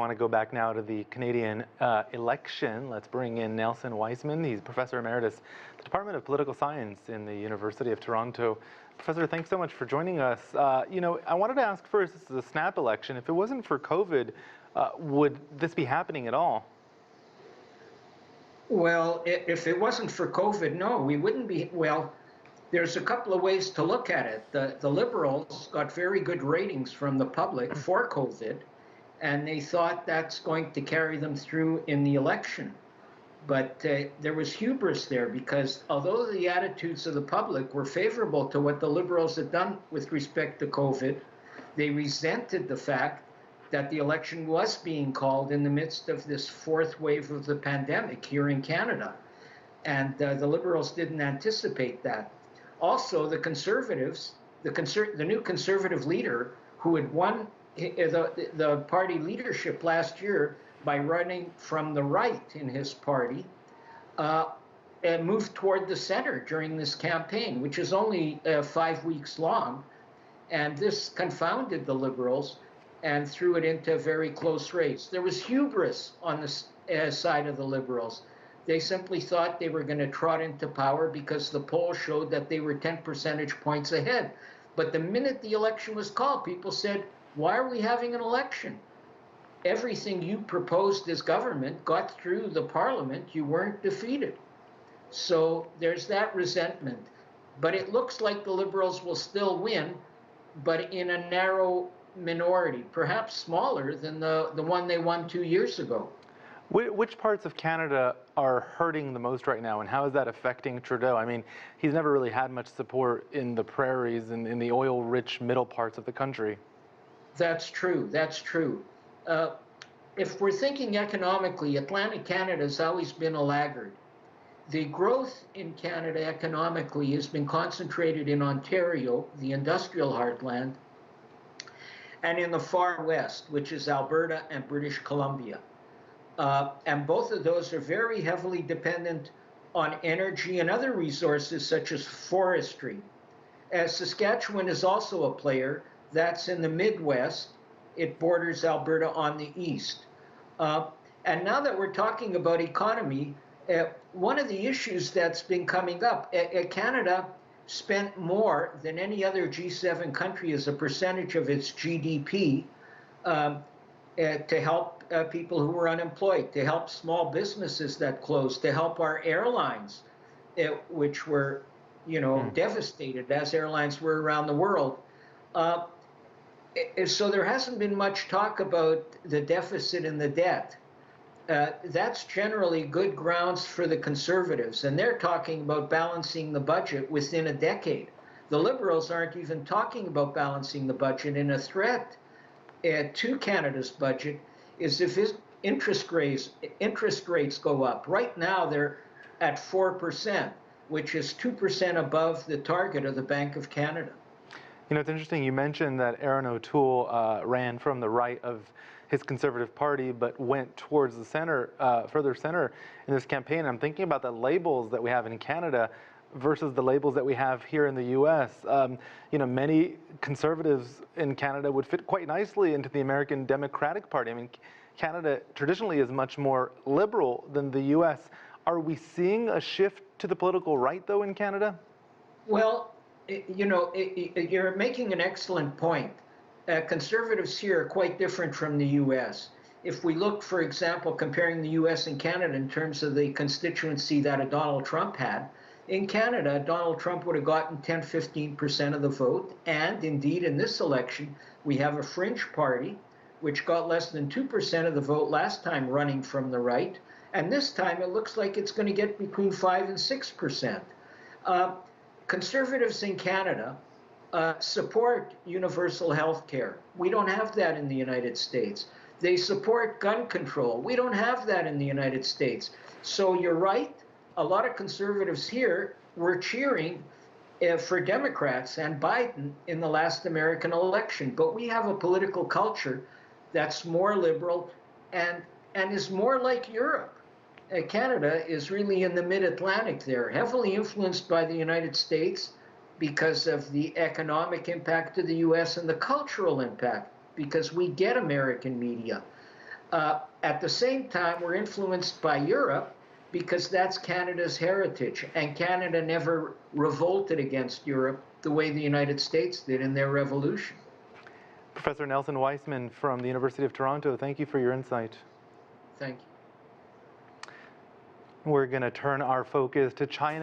want to go back now to the Canadian election. Let's bring in Nelson Wiseman. He's Professor Emeritus at the Department of Political Science in the University of Toronto. Professor, thanks so much for joining us. I wanted to ask first, this is a snap election. If it wasn't for COVID, would this be happening at all? Well, if it wasn't for COVID, no, we wouldn't be. Well, there's a couple of ways to look at it. The Liberals got very good ratings from the public for COVID, and they thought that's going to carry them through in the election. But there was hubris there, because although the attitudes of the public were favorable to what the Liberals had done with respect to COVID, they resented the fact that the election was being called in the midst of this fourth wave of the pandemic here in Canada. And the Liberals didn't anticipate that. Also, the Conservatives, the new Conservative leader who had won the party leadership last year by running from the right in his party, and moved toward the center during this campaign, which is only 5 weeks long. And this confounded the Liberals and threw it into a very close race. There was hubris on the side of the Liberals. They simply thought they were going to trot into power because the polls showed that they were 10 percentage points ahead. But the minute the election was called, people said, why are we having an election? Everything you proposed as government got through the parliament. You weren't defeated. So there's that resentment. But it looks like the Liberals will still win, but in a narrow minority, perhaps smaller than the one they won 2 years ago. Which parts of Canada are hurting the most right now, and how is that affecting Trudeau? I mean, he's never really had much support in the prairies and in the oil-rich middle parts of the country. That's true. That's true. If we're thinking economically, Atlantic Canada has always been a laggard. The growth in Canada economically has been concentrated in Ontario, the industrial heartland, and in the far west, which is Alberta and British Columbia. And both of those are very heavily dependent on energy and other resources such as forestry. Saskatchewan is also a player. That's in the Midwest. It borders Alberta on the east. And now that we're talking about economy, one of the issues that's been coming up, Canada spent more than any other G7 country as a percentage of its GDP to help people who were unemployed, to help small businesses that closed, to help our airlines, which were, devastated, as airlines were around the world. So there hasn't been much talk about the deficit and the debt. That's generally good grounds for the Conservatives, and they're talking about balancing the budget within a decade. The Liberals aren't even talking about balancing the budget, and a threat to Canada's budget is if interest rates go up. Right now they're at 4%, which is 2% above the target of the Bank of Canada. It's interesting, you mentioned that Aaron O'Toole ran from the right of his Conservative Party, but went towards the center, further center in this campaign. I'm thinking about the labels that we have in Canada versus the labels that we have here in the U.S. Many Conservatives in Canada would fit quite nicely into the American Democratic Party. I mean, Canada traditionally is much more liberal than the U.S. Are we seeing a shift to the political right, though, in Canada? Well, you're making an excellent point. Conservatives here are quite different from the U.S. If we look, for example, comparing the U.S. and Canada in terms of the constituency that a Donald Trump had, in Canada, Donald Trump would have gotten 10–15% of the vote. And indeed, in this election, we have a fringe party, which got less than 2% of the vote last time running from the right. And this time, it looks like it's going to get between 5 and 6%. Conservatives in Canada support universal health care. We don't have that in the United States. They support gun control. We don't have that in the United States. So you're right. A lot of conservatives here were cheering for Democrats and Biden in the last American election. But we have a political culture that's more liberal and is more like Europe. Canada is really in the mid-Atlantic there, heavily influenced by the United States because of the economic impact to the U.S. and the cultural impact, because we get American media. At the same time, we're influenced by Europe because that's Canada's heritage. And Canada never revolted against Europe the way the United States did in their revolution. Professor Nelson Wiseman from the University of Toronto, thank you for your insight. Thank you. We're going to turn our focus to China.